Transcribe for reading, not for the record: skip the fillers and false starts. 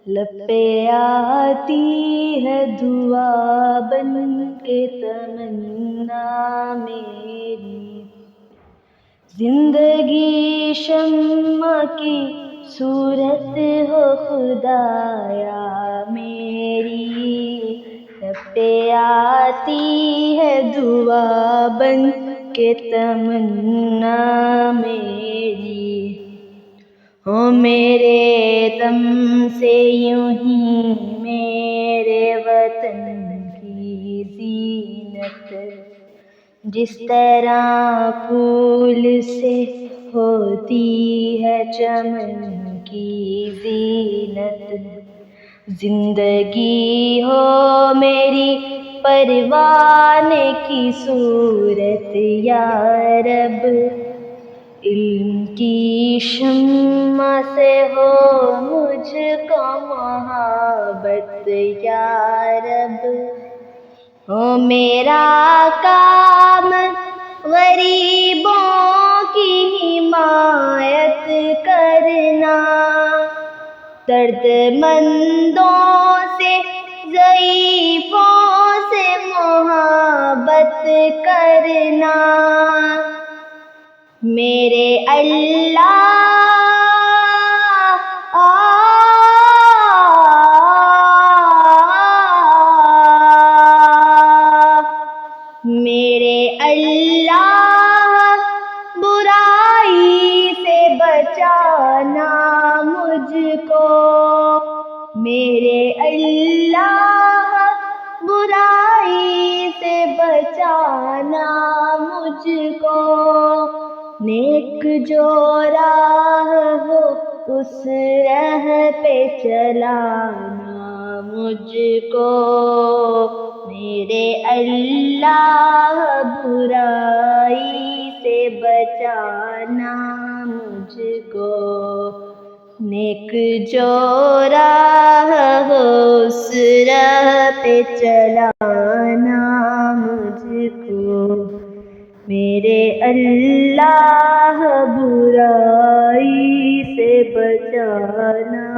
لب پہ آتی ہے دعا بن کے تمنا میری، زندگی شمع کی صورت ہو خدایا میری، لب پہ آتی ہے دعا بن کے تمنا میری، ہو میرے دم سے یوں ہی میرے وطن کی زینت، جس طرح پھول سے ہوتی ہے چمن کی زینت، زندگی ہو میری پروانے کی صورت یا رب، علم کی شمع سے ہو مجھ کو محبت یا رب، ہو میرا کام غریبوں کی حمایت کرنا، درد مندوں سے ضعیفوں سے محبت کرنا، میرے اللہ میرے اللہ برائی سے بچانا مجھ کو، میرے اللہ برائی سے بچانا مجھ کو، نیک جو راہ ہو اس راہ پہ چلانا مجھ کو، میرے اللہ برائی سے بچانا مجھ کو، نیک جو راہ ہو اس راہ پہ چلانا مجھ کو، میرے اللہ برائی سے بچانا